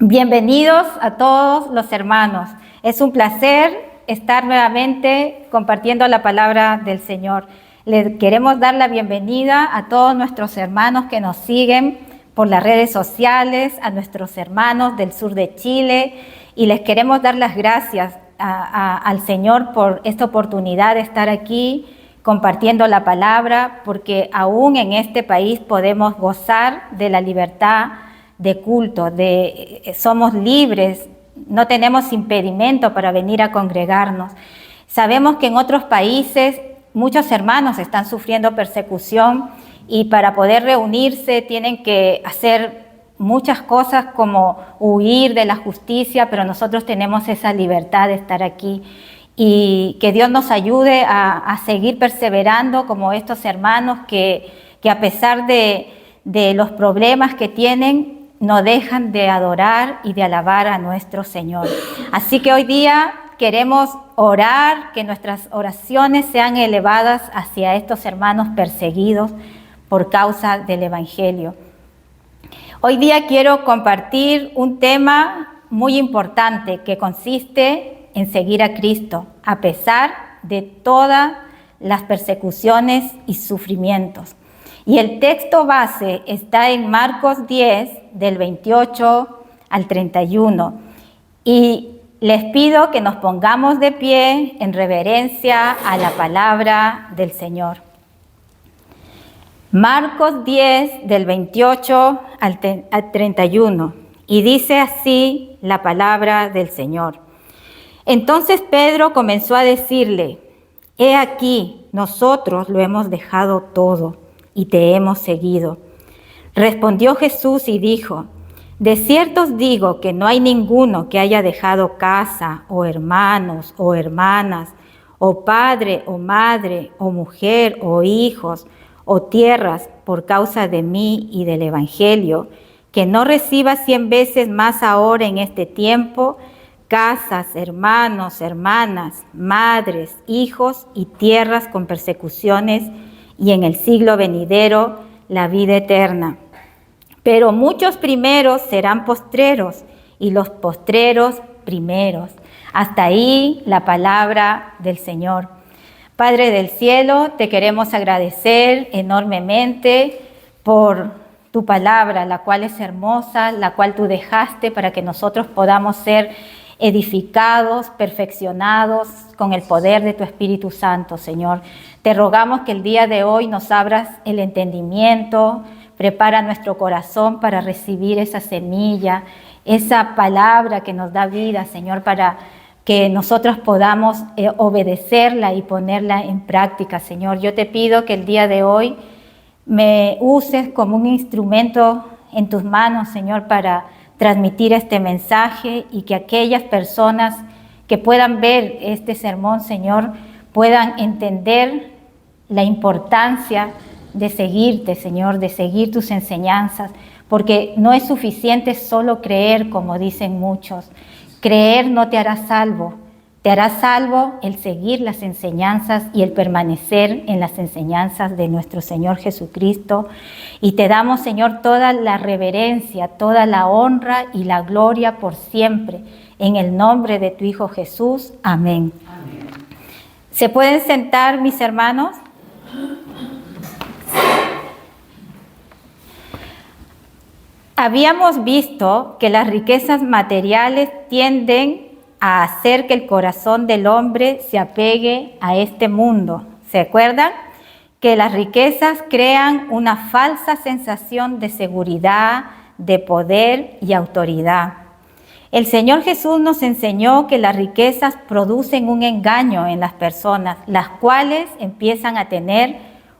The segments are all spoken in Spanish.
Bienvenidos a todos los hermanos. Es un placer estar nuevamente compartiendo la palabra del Señor. Les queremos dar la bienvenida a todos nuestros hermanos que nos siguen por las redes sociales, a nuestros hermanos del sur de Chile, y les queremos dar las gracias al Señor por esta oportunidad de estar aquí compartiendo la palabra, porque aún en este país podemos gozar de la libertad de culto, somos libres, no tenemos impedimento para venir a congregarnos. Sabemos que en otros países muchos hermanos están sufriendo persecución y para poder reunirse tienen que hacer muchas cosas como huir de la justicia, pero nosotros tenemos esa libertad de estar aquí. Y que Dios nos ayude a seguir perseverando como estos hermanos que a pesar de los problemas que tienen, no dejan de adorar y de alabar a nuestro Señor. Así que hoy día queremos orar, que nuestras oraciones sean elevadas hacia estos hermanos perseguidos por causa del Evangelio. Hoy día quiero compartir un tema muy importante que consiste en seguir a Cristo, a pesar de todas las persecuciones y sufrimientos. Y el texto base está en Marcos 10, del 28 al 31. Y les pido que nos pongamos de pie en reverencia a la palabra del Señor. Marcos 10, del 28 al 31. Y dice así la palabra del Señor. Entonces Pedro comenzó a decirle: He aquí, nosotros lo hemos dejado todo y te hemos seguido. Respondió Jesús y dijo: De cierto os digo que no hay ninguno que haya dejado casa, o hermanos, o hermanas, o padre, o madre, o mujer, o hijos, o tierras, por causa de mí y del Evangelio, que no reciba 100 veces más ahora en este tiempo, casas, hermanos, hermanas, madres, hijos y tierras con persecuciones, y en el siglo venidero la vida eterna. Pero muchos primeros serán postreros, y los postreros primeros. Hasta ahí la palabra del Señor. Padre del cielo, te queremos agradecer enormemente por tu palabra, la cual es hermosa, la cual tú dejaste para que nosotros podamos ser edificados, perfeccionados con el poder de tu Espíritu Santo, Señor. Te rogamos que el día de hoy nos abras el entendimiento, prepara nuestro corazón para recibir esa semilla, esa palabra que nos da vida, Señor, para que nosotros podamos obedecerla y ponerla en práctica, Señor. Yo te pido que el día de hoy me uses como un instrumento en tus manos, Señor, para transmitir este mensaje, y que aquellas personas que puedan ver este sermón, Señor, puedan entender la importancia de seguirte, Señor, de seguir tus enseñanzas, porque no es suficiente solo creer, como dicen muchos. Creer no te hará salvo. Te hará salvo el seguir las enseñanzas y el permanecer en las enseñanzas de nuestro Señor Jesucristo. Y te damos, Señor, toda la reverencia, toda la honra y la gloria por siempre. En el nombre de tu Hijo Jesús. Amén. Amén. ¿Se pueden sentar, mis hermanos? Habíamos visto que las riquezas materiales tienden a hacer que el corazón del hombre se apegue a este mundo. ¿Se acuerdan? Que las riquezas crean una falsa sensación de seguridad, de poder y autoridad. El Señor Jesús nos enseñó que las riquezas producen un engaño en las personas, las cuales empiezan a tener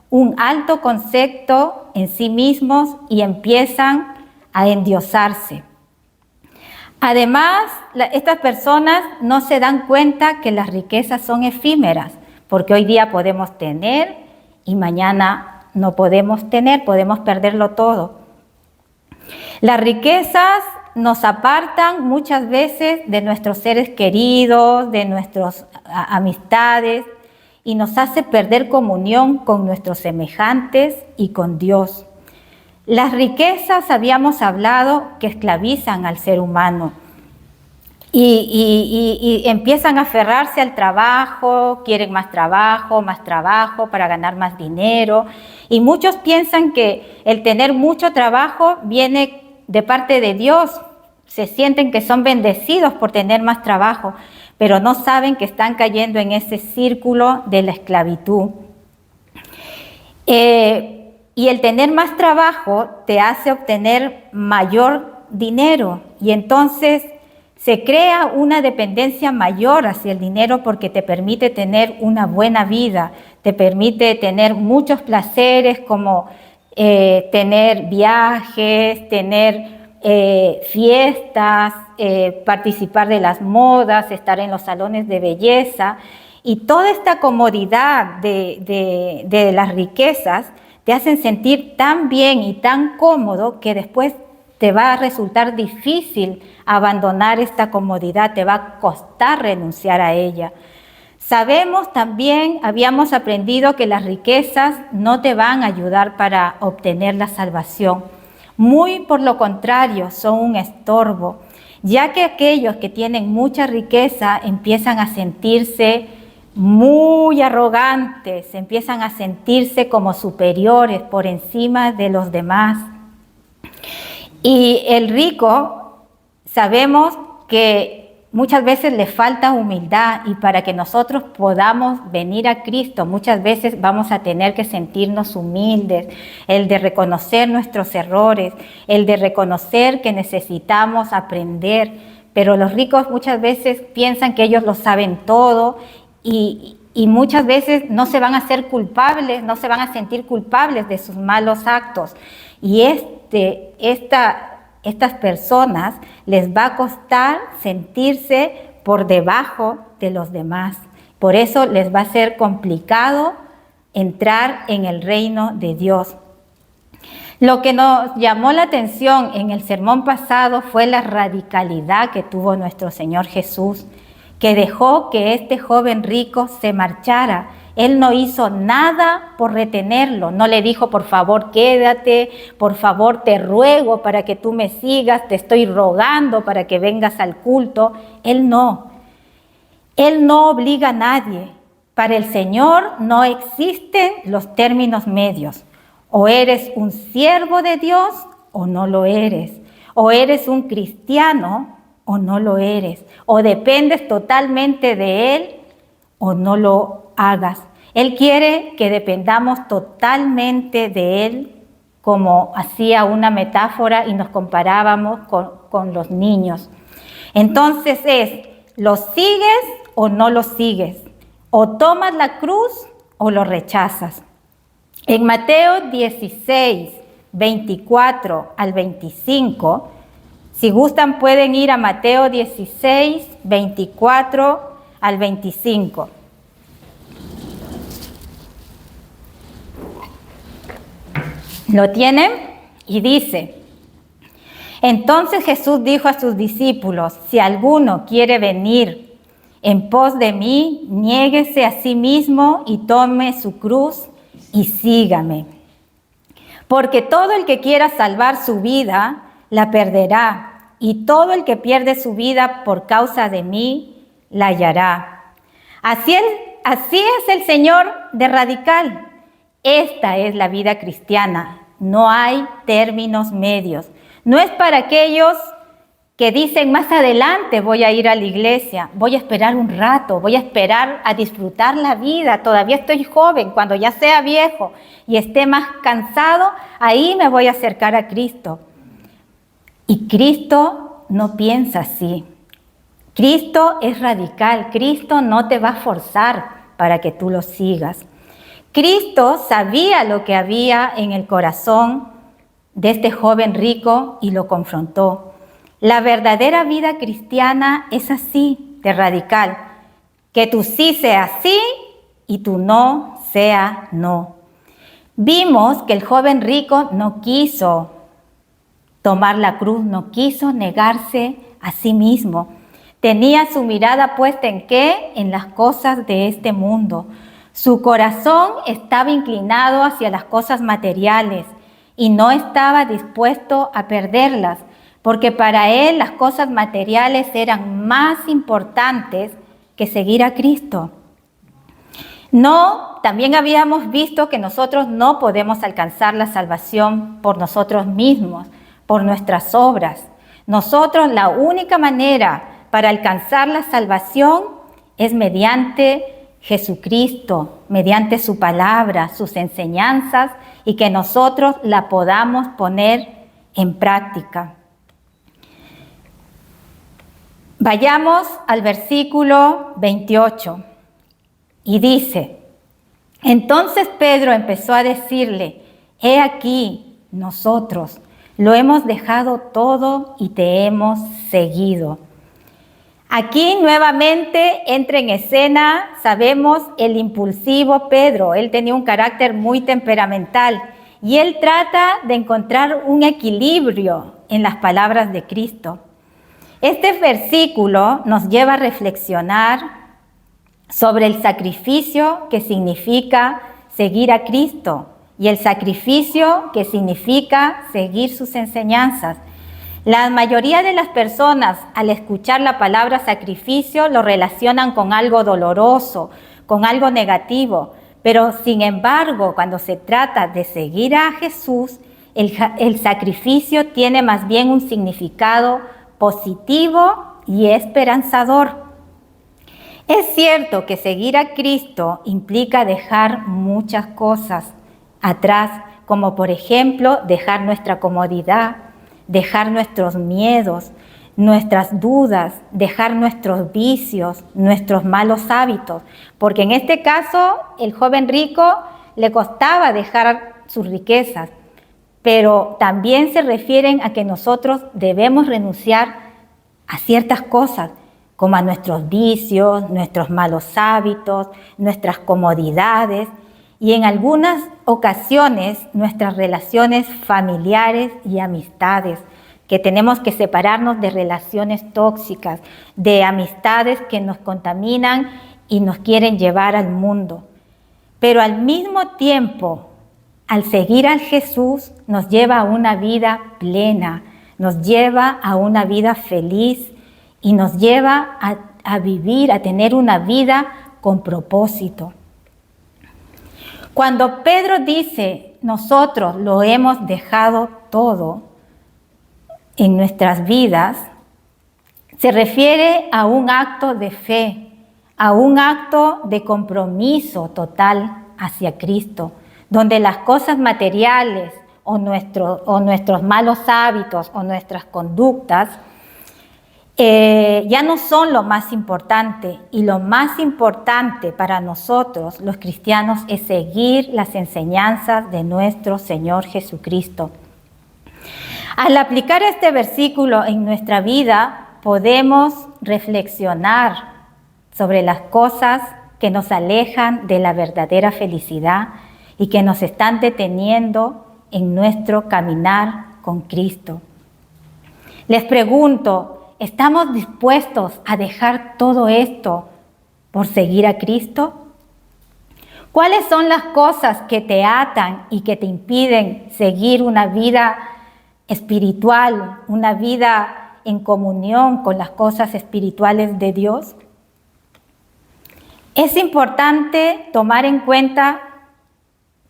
un alto concepto en sí mismos y empiezan a endiosarse. Además, estas personas no se dan cuenta que las riquezas son efímeras, porque hoy día podemos tener y mañana no podemos tener, podemos perderlo todo. Las riquezas nos apartan muchas veces de nuestros seres queridos, de nuestras amistades, y nos hace perder comunión con nuestros semejantes y con Dios. Las riquezas, habíamos hablado, que esclavizan al ser humano y empiezan a aferrarse al trabajo, quieren más trabajo para ganar más dinero. Y muchos piensan que el tener mucho trabajo viene de parte de Dios. Se sienten que son bendecidos por tener más trabajo, pero no saben que están cayendo en ese círculo de la esclavitud. Y el tener más trabajo te hace obtener mayor dinero y entonces se crea una dependencia mayor hacia el dinero porque te permite tener una buena vida, te permite tener muchos placeres como tener viajes, tener fiestas, participar de las modas, estar en los salones de belleza. Y toda esta comodidad de las riquezas te hacen sentir tan bien y tan cómodo que después te va a resultar difícil abandonar esta comodidad, te va a costar renunciar a ella. Sabemos también, habíamos aprendido que las riquezas no te van a ayudar para obtener la salvación. Muy por lo contrario, son un estorbo, ya que aquellos que tienen mucha riqueza empiezan a sentirse muy arrogantes, empiezan a sentirse como superiores por encima de los demás. Y el rico, sabemos que muchas veces le falta humildad y para que nosotros podamos venir a Cristo, muchas veces vamos a tener que sentirnos humildes, el de reconocer nuestros errores, el de reconocer que necesitamos aprender, pero los ricos muchas veces piensan que ellos lo saben todo y muchas veces no se van a ser culpables, no se van a sentir culpables de sus malos actos. Y estas personas les va a costar sentirse por debajo de los demás. Por eso les va a ser complicado entrar en el reino de Dios. Lo que nos llamó la atención en el sermón pasado fue la radicalidad que tuvo nuestro Señor Jesús, que dejó que este joven rico se marchara. Él no hizo nada por retenerlo, no le dijo, por favor, quédate, por favor, te ruego para que tú me sigas, te estoy rogando para que vengas al culto. Él no obliga a nadie. Para el Señor no existen los términos medios. O eres un siervo de Dios o no lo eres. O eres un cristiano o no lo eres, o dependes totalmente de Él o no lo hagas. Él quiere que dependamos totalmente de Él, como hacía una metáfora y nos comparábamos con los niños. Entonces ¿lo sigues o no lo sigues? ¿O tomas la cruz o lo rechazas? En Mateo 16, 24 al 25, si gustan pueden ir a Mateo 16, 24 al 25. ¿Lo tienen? Y dice, entonces Jesús dijo a sus discípulos, si alguno quiere venir en pos de mí, niéguese a sí mismo y tome su cruz y sígame. Porque todo el que quiera salvar su vida, la perderá, y todo el que pierde su vida por causa de mí, la hallará. Así es el Señor de radical. Esta es la vida cristiana. No hay términos medios. No es para aquellos que dicen más adelante voy a ir a la iglesia, voy a esperar un rato, voy a esperar a disfrutar la vida, todavía estoy joven, cuando ya sea viejo y esté más cansado, ahí me voy a acercar a Cristo. Y Cristo no piensa así. Cristo es radical. Cristo no te va a forzar para que tú lo sigas. Cristo sabía lo que había en el corazón de este joven rico y lo confrontó. La verdadera vida cristiana es así, de radical. Que tu sí sea sí y tu no sea no. Vimos que el joven rico no quiso tomar la cruz, no quiso negarse a sí mismo. Tenía su mirada puesta ¿en qué? En las cosas de este mundo. Su corazón estaba inclinado hacia las cosas materiales y no estaba dispuesto a perderlas, porque para él las cosas materiales eran más importantes que seguir a Cristo. No, también habíamos visto que nosotros no podemos alcanzar la salvación por nosotros mismos, por nuestras obras. Nosotros, la única manera para alcanzar la salvación es mediante Jesucristo, mediante su palabra, sus enseñanzas, y que nosotros la podamos poner en práctica. Vayamos al versículo 28 y dice: entonces Pedro empezó a decirle: he aquí, nosotros lo hemos dejado todo y te hemos seguido. Aquí nuevamente entra en escena, sabemos, el impulsivo Pedro. Él tenía un carácter muy temperamental y él trata de encontrar un equilibrio en las palabras de Cristo. Este versículo nos lleva a reflexionar sobre el sacrificio que significa seguir a Cristo y el sacrificio que significa seguir sus enseñanzas. La mayoría de las personas, al escuchar la palabra sacrificio, lo relacionan con algo doloroso, con algo negativo. Pero, sin embargo, cuando se trata de seguir a Jesús, el sacrificio tiene más bien un significado positivo y esperanzador. Es cierto que seguir a Cristo implica dejar muchas cosas atrás, como por ejemplo, dejar nuestra comodidad, dejar nuestros miedos, nuestras dudas, dejar nuestros vicios, nuestros malos hábitos. Porque en este caso, el joven rico le costaba dejar sus riquezas, pero también se refieren a que nosotros debemos renunciar a ciertas cosas, como a nuestros vicios, nuestros malos hábitos, nuestras comodidades, y en algunas ocasiones nuestras relaciones familiares y amistades, que tenemos que separarnos de relaciones tóxicas, de amistades que nos contaminan y nos quieren llevar al mundo. Pero al mismo tiempo, al seguir a Jesús, nos lleva a una vida plena, nos lleva a una vida feliz y nos lleva a vivir, a tener una vida con propósito. Cuando Pedro dice, nosotros lo hemos dejado todo en nuestras vidas, se refiere a un acto de fe, a un acto de compromiso total hacia Cristo, donde las cosas materiales o nuestros malos hábitos o nuestras conductas ya no son lo más importante, y lo más importante para nosotros los cristianos es seguir las enseñanzas de nuestro Señor Jesucristo. Al aplicar este versículo en nuestra vida, podemos reflexionar sobre las cosas que nos alejan de la verdadera felicidad y que nos están deteniendo en nuestro caminar con Cristo. Les pregunto, ¿estamos dispuestos a dejar todo esto por seguir a Cristo? ¿Cuáles son las cosas que te atan y que te impiden seguir una vida espiritual, una vida en comunión con las cosas espirituales de Dios? Es importante tomar en cuenta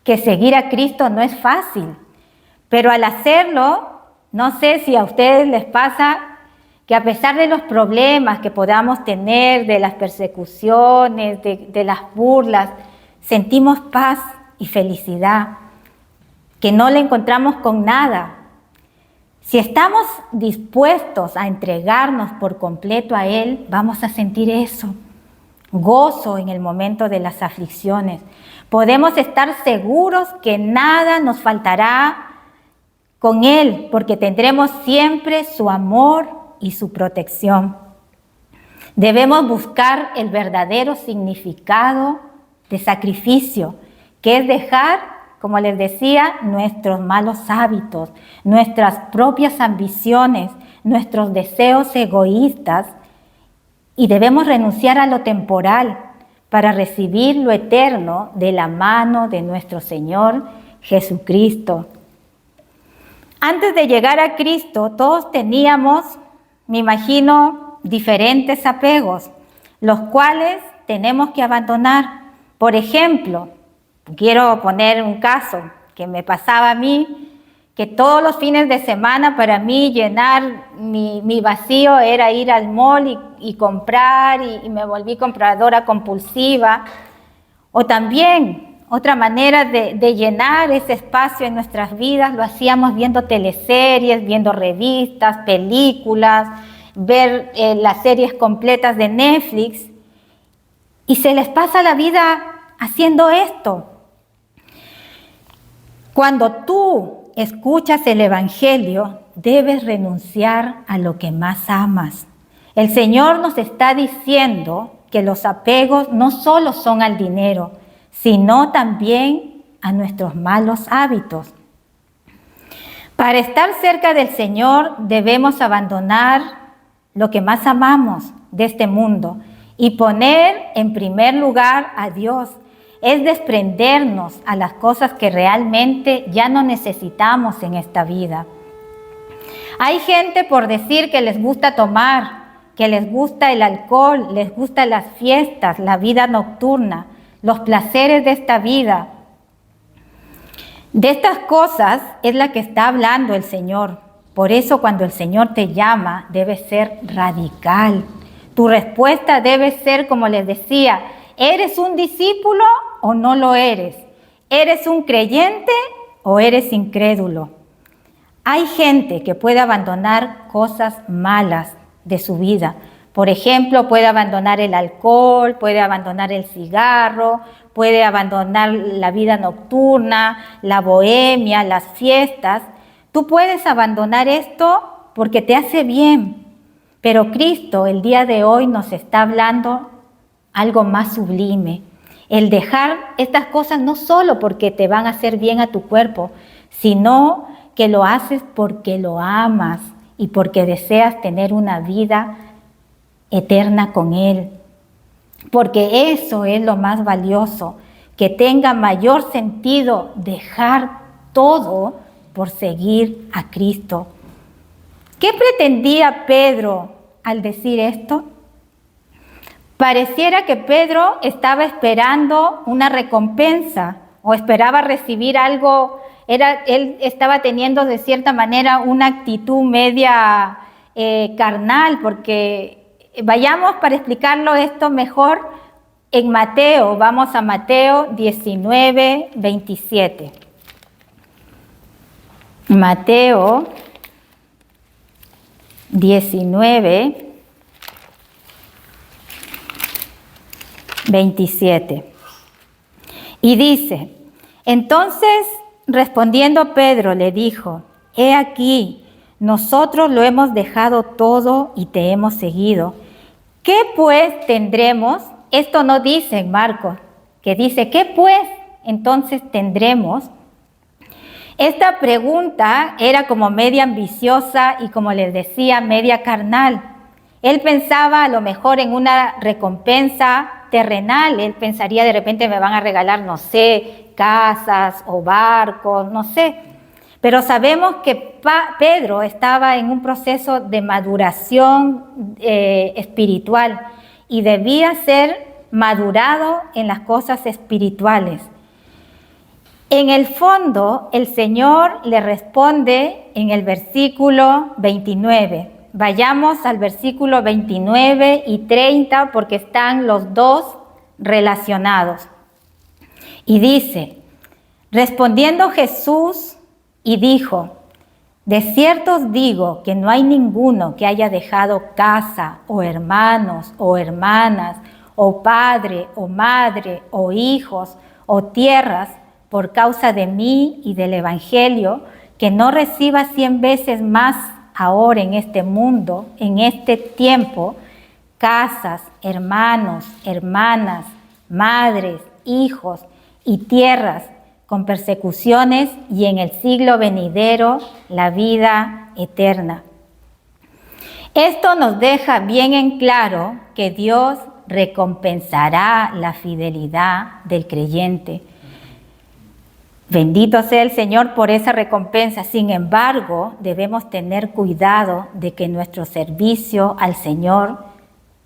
que seguir a Cristo no es fácil, pero al hacerlo, no sé si a ustedes les pasa que a pesar de los problemas que podamos tener, de las persecuciones, de las burlas, sentimos paz y felicidad, que no le encontramos con nada. Si estamos dispuestos a entregarnos por completo a Él, vamos a sentir eso, gozo en el momento de las aflicciones. Podemos estar seguros que nada nos faltará con Él, porque tendremos siempre su amor y su protección. Debemos buscar el verdadero significado de sacrificio, que es dejar, como les decía, nuestros malos hábitos, nuestras propias ambiciones, nuestros deseos egoístas, y debemos renunciar a lo temporal para recibir lo eterno de la mano de nuestro Señor Jesucristo. Antes de llegar a Cristo, todos teníamos, me imagino, diferentes apegos, los cuales tenemos que abandonar. Por ejemplo, quiero poner un caso que me pasaba a mí, que todos los fines de semana para mí llenar mi vacío era ir al mall y comprar, y me volví compradora compulsiva. O también otra manera de llenar ese espacio en nuestras vidas lo hacíamos viendo teleseries, viendo revistas, películas, ver las series completas de Netflix, y se les pasa la vida haciendo esto. Cuando tú escuchas el Evangelio, debes renunciar a lo que más amas. El Señor nos está diciendo que los apegos no solo son al dinero, sino también a nuestros malos hábitos. Para estar cerca del Señor debemos abandonar lo que más amamos de este mundo y poner en primer lugar a Dios. Es desprendernos a las cosas que realmente ya no necesitamos en esta vida. Hay gente, por decir, que les gusta tomar, que les gusta el alcohol, les gustan las fiestas, la vida nocturna, los placeres de esta vida. De estas cosas es la que está hablando el Señor. Por eso cuando el Señor te llama, debe ser radical. Tu respuesta debe ser, como les decía, ¿eres un discípulo o no lo eres? ¿Eres un creyente o eres incrédulo? Hay gente que puede abandonar cosas malas de su vida. Por ejemplo, puede abandonar el alcohol, puede abandonar el cigarro, puede abandonar la vida nocturna, la bohemia, las fiestas. Tú puedes abandonar esto porque te hace bien, pero Cristo el día de hoy nos está hablando algo más sublime. El dejar estas cosas no solo porque te van a hacer bien a tu cuerpo, sino que lo haces porque lo amas y porque deseas tener una vida eterna con Él. Porque eso es lo más valioso, que tenga mayor sentido dejar todo por seguir a Cristo. ¿Qué pretendía Pedro al decir esto? Pareciera que Pedro estaba esperando una recompensa o esperaba recibir algo. Él estaba teniendo de cierta manera una actitud media carnal, porque vayamos para explicarlo esto mejor en Mateo. Vamos a Mateo 19, 27. Mateo 19, 27. Y dice: entonces respondiendo Pedro le dijo: he aquí, nosotros lo hemos dejado todo y te hemos seguido. ¿Qué pues tendremos? Esto no dice en Marcos, que dice: ¿qué pues entonces tendremos? Esta pregunta era como media ambiciosa y, como les decía, media carnal. Él pensaba a lo mejor en una recompensa terrenal. Él pensaría, de repente me van a regalar, no sé, casas o barcos, no sé. Pero sabemos que Pedro estaba en un proceso de maduración espiritual y debía ser madurado en las cosas espirituales. En el fondo, el Señor le responde en el versículo 29. Vayamos al versículo 29 y 30 porque están los dos relacionados. Y dice: respondiendo Jesús y dijo: de cierto os digo que no hay ninguno que haya dejado casa o hermanos o hermanas o padre o madre o hijos o tierras por causa de mí y del Evangelio, que no reciba 100 veces más ahora en este mundo, en este tiempo, casas, hermanos, hermanas, madres, hijos y tierras, con persecuciones, y en el siglo venidero la vida eterna. Esto nos deja bien en claro que Dios recompensará la fidelidad del creyente. Bendito sea el Señor por esa recompensa. Sin embargo, debemos tener cuidado de que nuestro servicio al Señor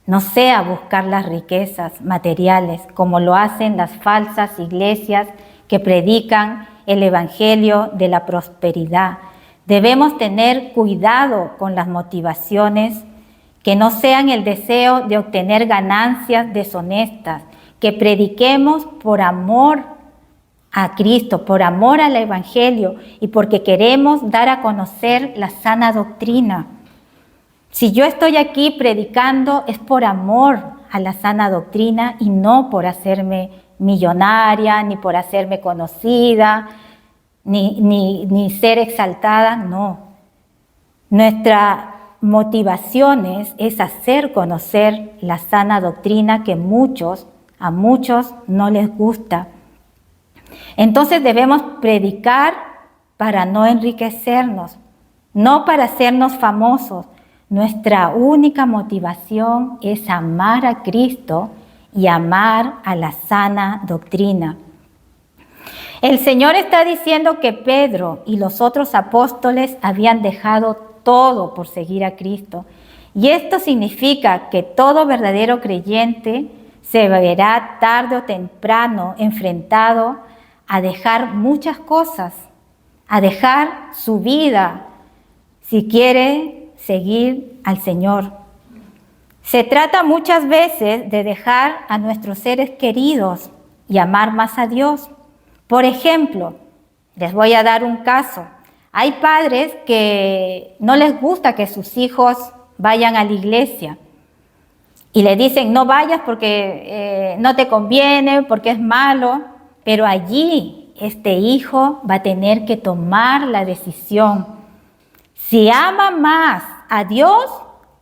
no sea buscar las riquezas materiales, como lo hacen las falsas iglesias que predican el evangelio de la prosperidad. Debemos tener cuidado con las motivaciones que no sean el deseo de obtener ganancias deshonestas, que prediquemos por amor a Cristo, por amor al evangelio y porque queremos dar a conocer la sana doctrina. Si yo estoy aquí predicando es por amor a la sana doctrina y no por hacerme millonaria, ni por hacerme conocida, ni ser exaltada, no. Nuestra motivación es hacer conocer la sana doctrina que a muchos no les gusta. Entonces debemos predicar para no enriquecernos, no para hacernos famosos. Nuestra única motivación es amar a Cristo y amar a la sana doctrina. El Señor está diciendo que Pedro y los otros apóstoles habían dejado todo por seguir a Cristo. Y esto significa que todo verdadero creyente se verá tarde o temprano enfrentado a dejar muchas cosas, a dejar su vida, si quiere seguir al Señor. Se trata muchas veces de dejar a nuestros seres queridos y amar más a Dios. Por ejemplo, les voy a dar un caso. Hay padres que no les gusta que sus hijos vayan a la iglesia y le dicen no vayas porque no te conviene, porque es malo, pero allí este hijo va a tener que tomar la decisión si ama más a Dios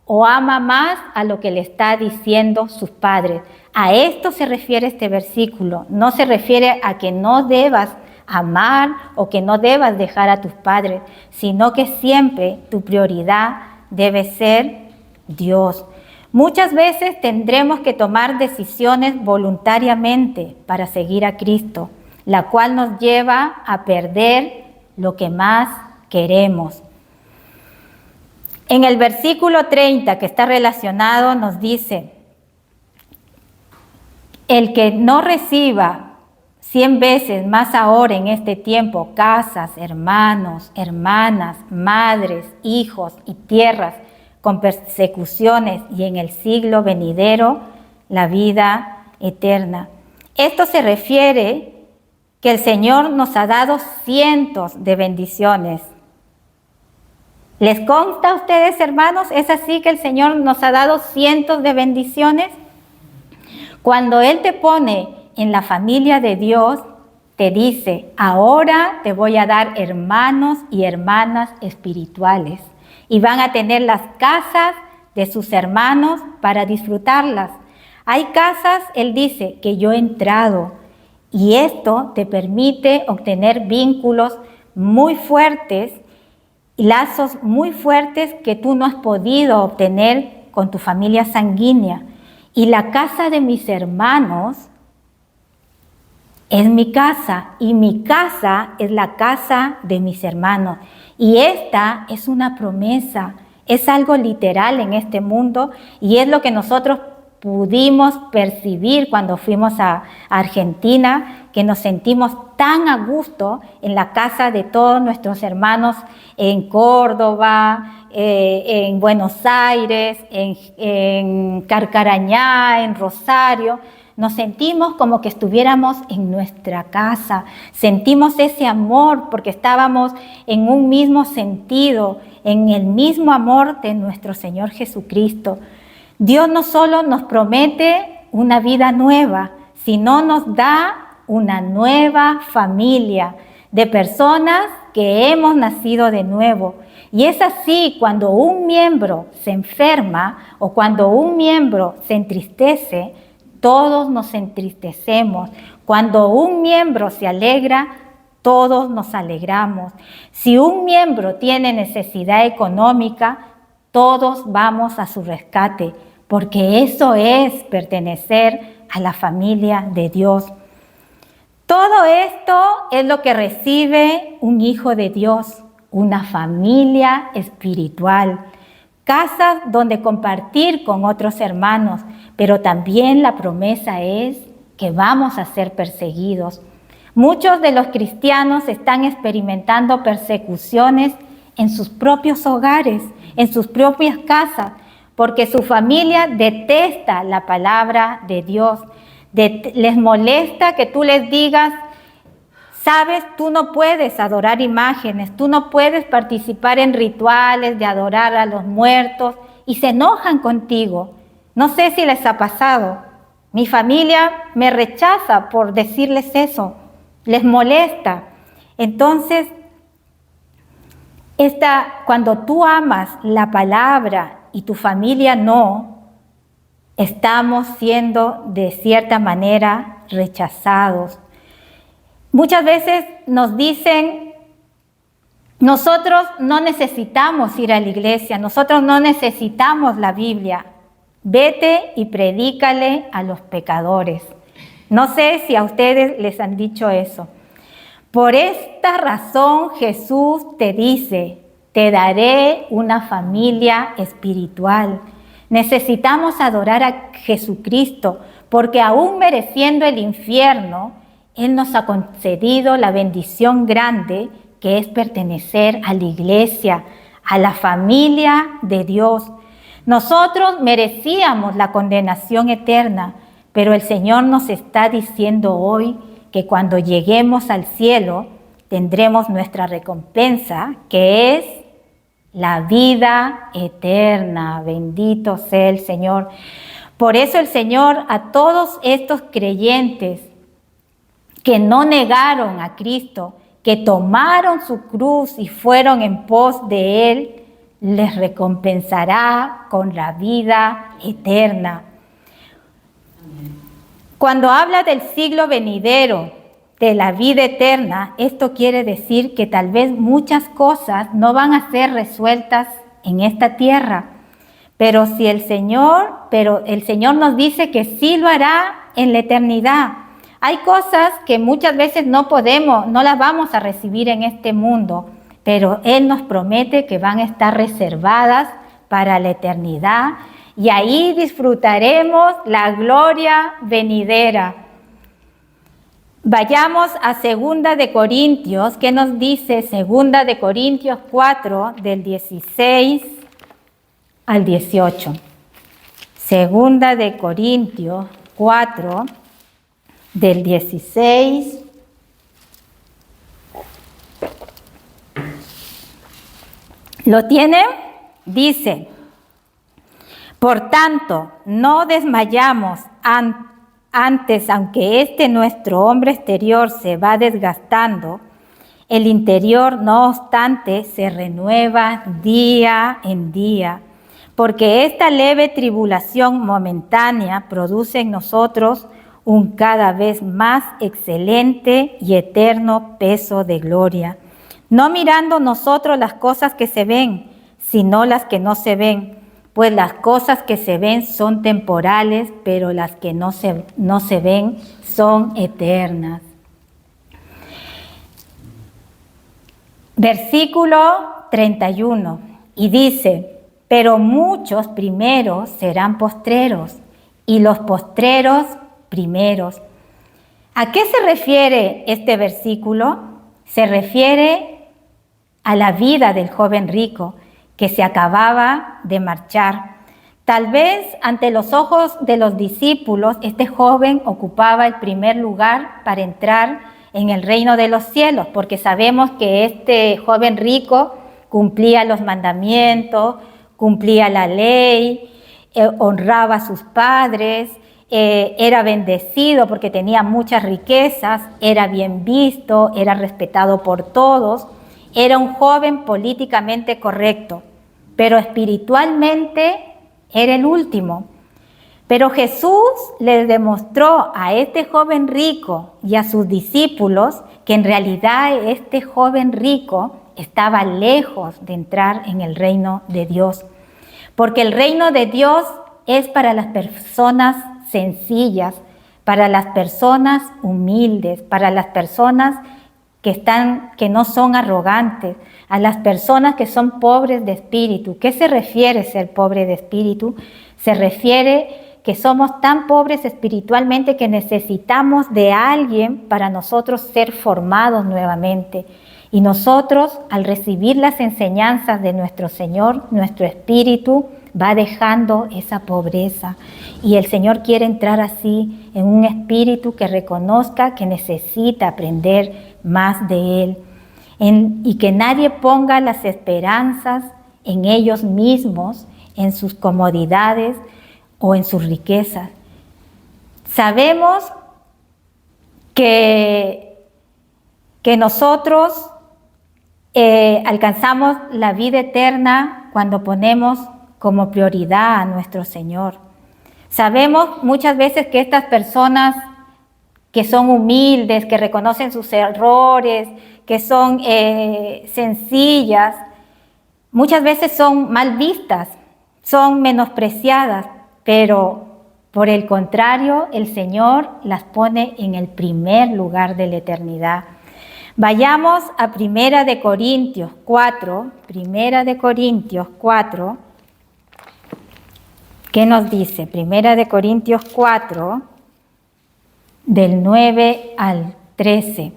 o ama más a lo que le está diciendo sus padres. A esto se refiere este versículo. No se refiere a que no debas amar o que no debas dejar a tus padres, sino que siempre tu prioridad debe ser Dios. Muchas veces tendremos que tomar decisiones voluntariamente para seguir a Cristo, la cual nos lleva a perder lo que más queremos. En el versículo 30, que está relacionado, nos dice, el que no reciba 100 veces más ahora en este tiempo casas, hermanos, hermanas, madres, hijos y tierras con persecuciones y en el siglo venidero la vida eterna. Esto se refiere que el Señor nos ha dado cientos de bendiciones. ¿Les consta a ustedes, hermanos? ¿Es así que el Señor nos ha dado cientos de bendiciones? Cuando Él te pone en la familia de Dios, te dice, ahora te voy a dar hermanos y hermanas espirituales y van a tener las casas de sus hermanos para disfrutarlas. Hay casas, Él dice, que yo he entrado y esto te permite obtener vínculos muy fuertes, lazos muy fuertes que tú no has podido obtener con tu familia sanguínea. Y la casa de mis hermanos es mi casa y mi casa es la casa de mis hermanos. Y esta es una promesa, es algo literal en este mundo y es lo que nosotros pudimos percibir cuando fuimos a Argentina, que nos sentimos tan a gusto en la casa de todos nuestros hermanos en Córdoba, en Buenos Aires, en Carcarañá, en Rosario. Nos sentimos como que estuviéramos en nuestra casa, sentimos ese amor porque estábamos en un mismo sentido, en el mismo amor de nuestro Señor Jesucristo. Dios no solo nos promete una vida nueva, sino nos da una nueva familia de personas que hemos nacido de nuevo. Y es así cuando un miembro se enferma o cuando un miembro se entristece, todos nos entristecemos. Cuando un miembro se alegra, todos nos alegramos. Si un miembro tiene necesidad económica, todos vamos a su rescate, porque eso es pertenecer a la familia de Dios. Todo esto es lo que recibe un hijo de Dios, una familia espiritual, casas donde compartir con otros hermanos, pero también la promesa es que vamos a ser perseguidos. Muchos de los cristianos están experimentando persecuciones en sus propios hogares, en sus propias casas, porque su familia detesta la palabra de Dios. Les molesta que tú les digas, sabes, tú no puedes adorar imágenes, tú no puedes participar en rituales de adorar a los muertos, y se enojan contigo. No sé si les ha pasado. Mi familia me rechaza por decirles eso, les molesta. Entonces, cuando tú amas la palabra y tu familia no, estamos siendo de cierta manera rechazados. Muchas veces nos dicen, nosotros no necesitamos ir a la iglesia, nosotros no necesitamos la Biblia. Vete y predícale a los pecadores. No sé si a ustedes les han dicho eso. Por esta razón Jesús te dice, te daré una familia espiritual. Necesitamos adorar a Jesucristo, porque aún mereciendo el infierno, Él nos ha concedido la bendición grande que es pertenecer a la iglesia, a la familia de Dios. Nosotros merecíamos la condenación eterna, pero el Señor nos está diciendo hoy que cuando lleguemos al cielo tendremos nuestra recompensa, que es la vida eterna. Bendito sea el Señor. Por eso el Señor a todos estos creyentes que no negaron a Cristo, que tomaron su cruz y fueron en pos de Él, les recompensará con la vida eterna. Cuando habla del siglo venidero, de la vida eterna, esto quiere decir que tal vez muchas cosas no van a ser resueltas en esta tierra, pero el Señor nos dice que sí lo hará en la eternidad. Hay cosas que muchas veces no las vamos a recibir en este mundo, pero Él nos promete que van a estar reservadas para la eternidad y ahí disfrutaremos la gloria venidera. Vayamos a 2 de Corintios. ¿Qué nos dice 2 de Corintios 4, del 16 al 18? 2 de Corintios 4, del 16 ¿Lo tienen? Dice, por tanto, no desmayamos antes, aunque nuestro hombre exterior se va desgastando, el interior, no obstante, se renueva día en día, porque esta leve tribulación momentánea produce en nosotros un cada vez más excelente y eterno peso de gloria, no mirando nosotros las cosas que se ven, sino las que no se ven, pues las cosas que se ven son temporales, pero las que no se ven son eternas. Versículo 31, y dice, pero muchos primeros serán postreros, y los postreros primeros. ¿A qué se refiere este versículo? Se refiere a la vida del joven rico que se acababa de marchar. Tal vez ante los ojos de los discípulos, este joven ocupaba el primer lugar para entrar en el reino de los cielos, porque sabemos que este joven rico cumplía los mandamientos, cumplía la ley, honraba a sus padres, era bendecido porque tenía muchas riquezas, era bien visto, era respetado por todos, era un joven políticamente correcto, pero espiritualmente era el último. Pero Jesús les demostró a este joven rico y a sus discípulos que en realidad este joven rico estaba lejos de entrar en el reino de Dios, porque el reino de Dios es para las personas sencillas, para las personas humildes, para las personas que no son arrogantes, a las personas que son pobres de espíritu. ¿Qué se refiere ser pobre de espíritu? Se refiere que somos tan pobres espiritualmente que necesitamos de alguien para nosotros ser formados nuevamente. Y nosotros, al recibir las enseñanzas de nuestro Señor, nuestro espíritu va dejando esa pobreza. Y el Señor quiere entrar así en un espíritu que reconozca que necesita aprender más de Él. Y que nadie ponga las esperanzas en ellos mismos, en sus comodidades o en sus riquezas. Sabemos que nosotros alcanzamos la vida eterna cuando ponemos como prioridad a nuestro Señor. Sabemos muchas veces que estas personas que son humildes, que reconocen sus errores, que son sencillas, muchas veces son mal vistas, son menospreciadas, pero por el contrario, el Señor las pone en el primer lugar de la eternidad. Vayamos a Primera de Corintios 4, ¿qué nos dice? Primera de Corintios 4, del 9 al 13.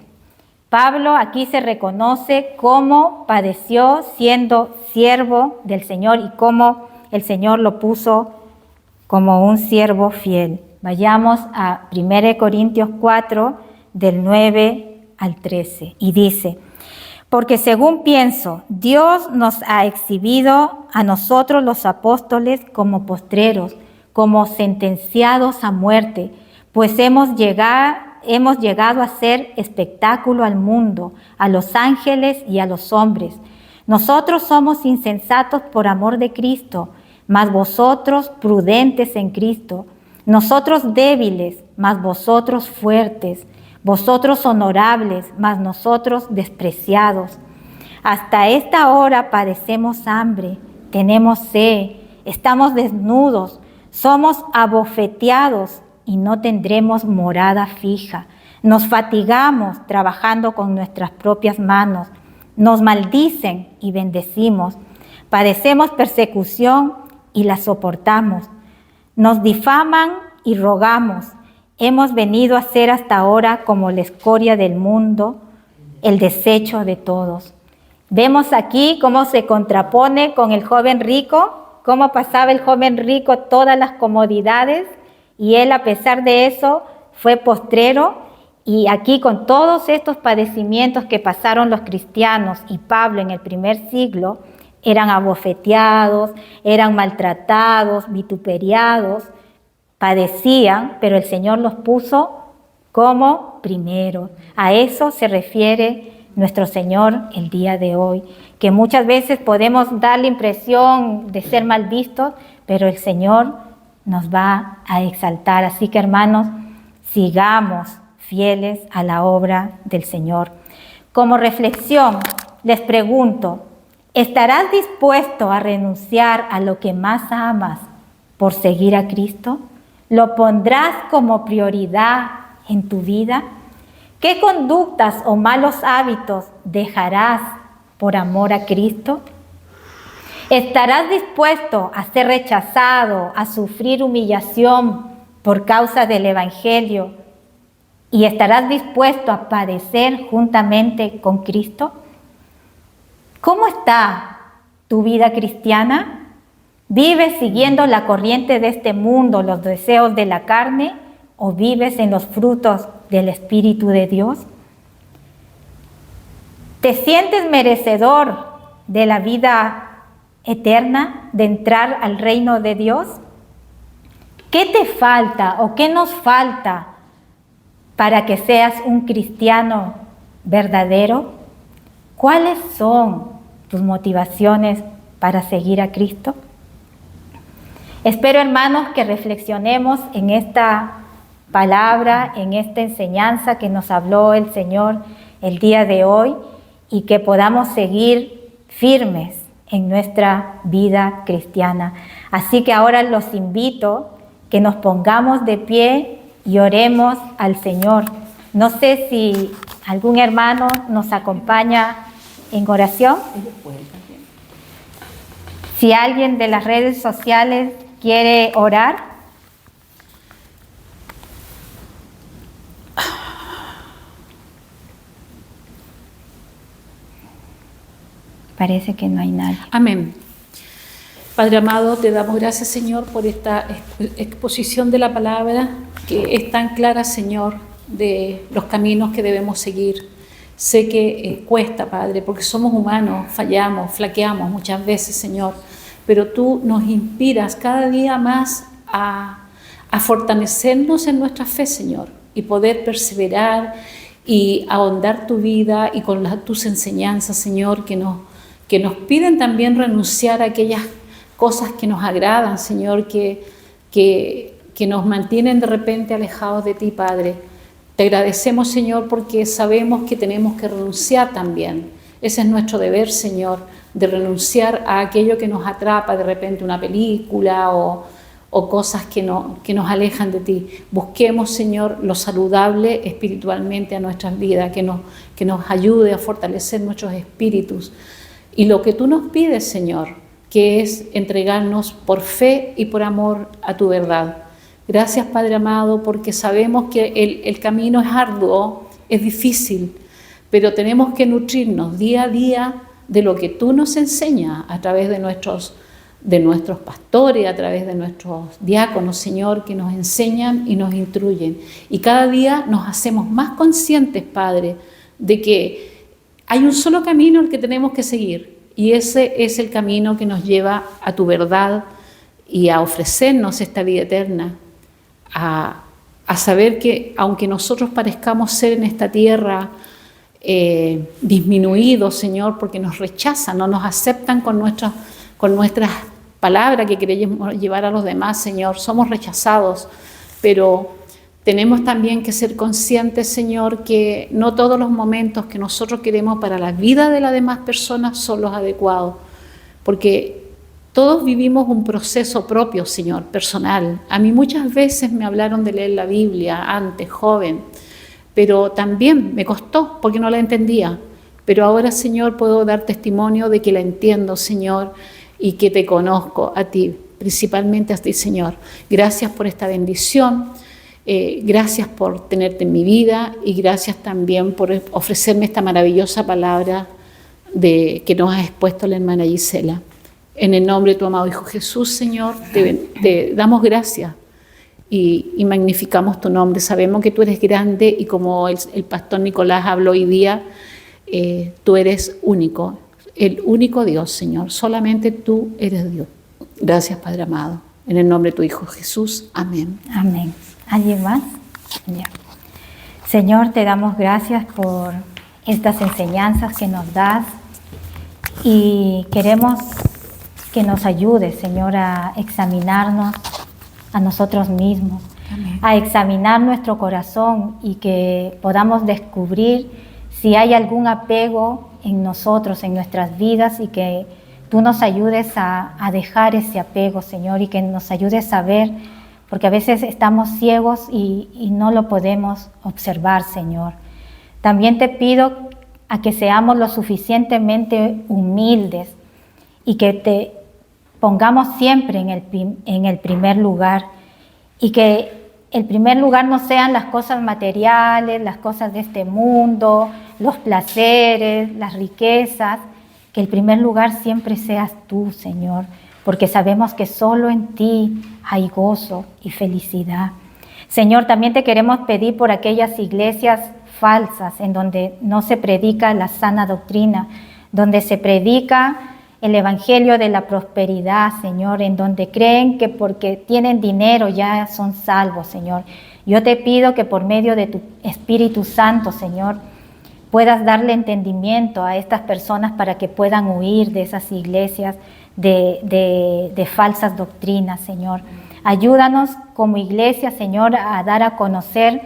Pablo aquí se reconoce cómo padeció siendo siervo del Señor y cómo el Señor lo puso como un siervo fiel. Vayamos a 1 Corintios 4, del 9 al 13. Y dice: porque según pienso, Dios nos ha exhibido a nosotros los apóstoles como postreros, como sentenciados a muerte, pues hemos llegado a ser espectáculo al mundo, a los ángeles y a los hombres. Nosotros somos insensatos por amor de Cristo, mas vosotros prudentes en Cristo. Nosotros débiles, mas vosotros fuertes. Vosotros honorables, mas nosotros despreciados. Hasta esta hora padecemos hambre, tenemos sed, estamos desnudos, somos abofeteados y no tendremos morada fija. Nos fatigamos trabajando con nuestras propias manos. Nos maldicen y bendecimos. Padecemos persecución y la soportamos. Nos difaman y rogamos. Hemos venido a ser hasta ahora como la escoria del mundo, el desecho de todos. Vemos aquí cómo se contrapone con el joven rico, cómo pasaba el joven rico todas las comodidades y él, a pesar de eso, fue postrero. Y aquí, con todos estos padecimientos que pasaron los cristianos y Pablo en el primer siglo, eran abofeteados, eran maltratados, vituperiados, padecían, pero el Señor los puso como primero. A eso se refiere nuestro Señor el día de hoy, que muchas veces podemos dar la impresión de ser mal vistos, pero el Señor nos va a exaltar. Así que, hermanos, sigamos fieles a la obra del Señor. Como reflexión, les pregunto, ¿estarás dispuesto a renunciar a lo que más amas por seguir a Cristo? ¿Lo pondrás como prioridad en tu vida? ¿Qué conductas o malos hábitos dejarás por amor a Cristo? ¿Estarás dispuesto a ser rechazado, a sufrir humillación por causa del Evangelio? ¿Y estarás dispuesto a padecer juntamente con Cristo? ¿Cómo está tu vida cristiana? ¿Vives siguiendo la corriente de este mundo, los deseos de la carne, o vives en los frutos del Espíritu de Dios? ¿Te sientes merecedor de la vida eterna, de entrar al reino de Dios? ¿Qué te falta o qué nos falta para que seas un cristiano verdadero? ¿Cuáles son tus motivaciones para seguir a Cristo? Espero, hermanos, que reflexionemos en esta palabra, en esta enseñanza que nos habló el Señor el día de hoy y que podamos seguir firmes en nuestra vida cristiana. Así que ahora los invito que nos pongamos de pie y oremos al Señor. No sé si algún hermano nos acompaña en oración. Si alguien de las redes sociales quiere orar. Parece que no hay nadie. Amén. Padre amado, te damos gracias, Señor, por esta exposición de la palabra que es tan clara, Señor, de los caminos que debemos seguir. Sé que cuesta, Padre, porque somos humanos, fallamos, flaqueamos muchas veces, Señor, pero tú nos inspiras cada día más a fortalecernos en nuestra fe, Señor, y poder perseverar y ahondar tu vida y con tus enseñanzas, Señor, que nos piden también renunciar a aquellas cosas que nos agradan, Señor, que nos mantienen de repente alejados de ti, Padre. Te agradecemos, Señor, porque sabemos que tenemos que renunciar también. Ese es nuestro deber, Señor, de renunciar a aquello que nos atrapa, de repente una película o cosas que nos alejan de ti. Busquemos, Señor, lo saludable espiritualmente a nuestras vidas, que nos ayude a fortalecer nuestros espíritus. Y lo que tú nos pides, Señor, que es entregarnos por fe y por amor a tu verdad. Gracias, Padre amado, porque sabemos que el camino es arduo, es difícil, pero tenemos que nutrirnos día a día de lo que tú nos enseñas a través de nuestros pastores, a través de nuestros diáconos, Señor, que nos enseñan y nos instruyen. Y cada día nos hacemos más conscientes, Padre, de que hay un solo camino al que tenemos que seguir, y ese es el camino que nos lleva a tu verdad y a ofrecernos esta vida eterna, a saber que aunque nosotros parezcamos ser en esta tierra disminuidos, Señor, porque nos rechazan, no nos aceptan con nuestras palabras que queremos llevar a los demás, Señor, somos rechazados, pero tenemos también que ser conscientes, Señor, que no todos los momentos que nosotros queremos para la vida de las demás personas son los adecuados, porque todos vivimos un proceso propio, Señor, personal. A mí muchas veces me hablaron de leer la Biblia antes, joven, pero también me costó porque no la entendía. Pero ahora, Señor, puedo dar testimonio de que la entiendo, Señor, y que te conozco a ti, principalmente a ti, Señor. Gracias por esta bendición. Gracias por tenerte en mi vida y gracias también por ofrecerme esta maravillosa palabra que nos ha expuesto la hermana Gisela. En el nombre de tu amado Hijo Jesús, Señor, te damos gracias y magnificamos tu nombre. Sabemos que tú eres grande y como el pastor Nicolás habló hoy día, tú eres único, el único Dios, Señor. Solamente tú eres Dios. Gracias, Padre amado. En el nombre de tu Hijo Jesús. Amén. Amén. ¿Alguien más? Ya. Señor, te damos gracias por estas enseñanzas que nos das y queremos que nos ayudes, Señor, a examinarnos a nosotros mismos, amén, a examinar nuestro corazón y que podamos descubrir si hay algún apego en nosotros, en nuestras vidas, y que tú nos ayudes a dejar ese apego, Señor, y que nos ayudes a ver, porque a veces estamos ciegos y no lo podemos observar, Señor. También te pido a que seamos lo suficientemente humildes y que te pongamos siempre en el primer lugar, y que el primer lugar no sean las cosas materiales, las cosas de este mundo, los placeres, las riquezas, que el primer lugar siempre seas tú, Señor, porque sabemos que solo en ti hay gozo y felicidad. Señor, también te queremos pedir por aquellas iglesias falsas en donde no se predica la sana doctrina, donde se predica el evangelio de la prosperidad, Señor, en donde creen que porque tienen dinero ya son salvos, Señor. Yo te pido que por medio de tu Espíritu Santo, Señor, puedas darle entendimiento a estas personas para que puedan huir de esas iglesias de falsas doctrinas, Señor. Ayúdanos como iglesia, Señor, a dar a conocer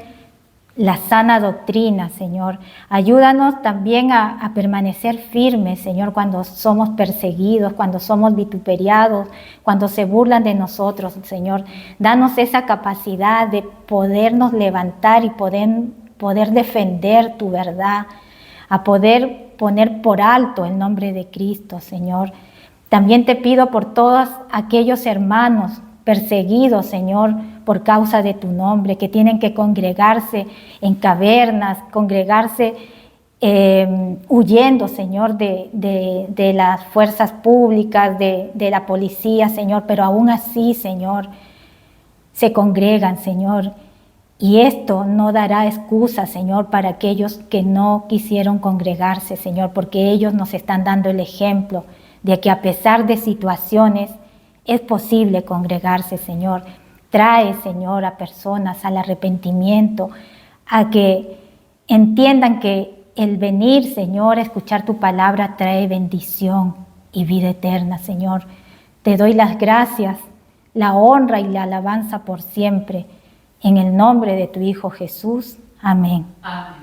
la sana doctrina, Señor. Ayúdanos también a permanecer firmes, Señor, cuando somos perseguidos, cuando somos vituperiados, cuando se burlan de nosotros, Señor. Danos esa capacidad de podernos levantar y poder defender tu verdad, a poder poner por alto el nombre de Cristo, Señor. También te pido por todos aquellos hermanos perseguidos, Señor, por causa de tu nombre, que tienen que congregarse en cavernas, congregarse huyendo, Señor, de las fuerzas públicas, de la policía, Señor, pero aún así, Señor, se congregan, Señor. Y esto no dará excusa, Señor, para aquellos que no quisieron congregarse, Señor, porque ellos nos están dando el ejemplo de que a pesar de situaciones es posible congregarse, Señor. Trae, Señor, a personas al arrepentimiento, a que entiendan que el venir, Señor, a escuchar tu palabra trae bendición y vida eterna, Señor. Te doy las gracias, la honra y la alabanza por siempre. En el nombre de tu Hijo Jesús. Amén. Amén.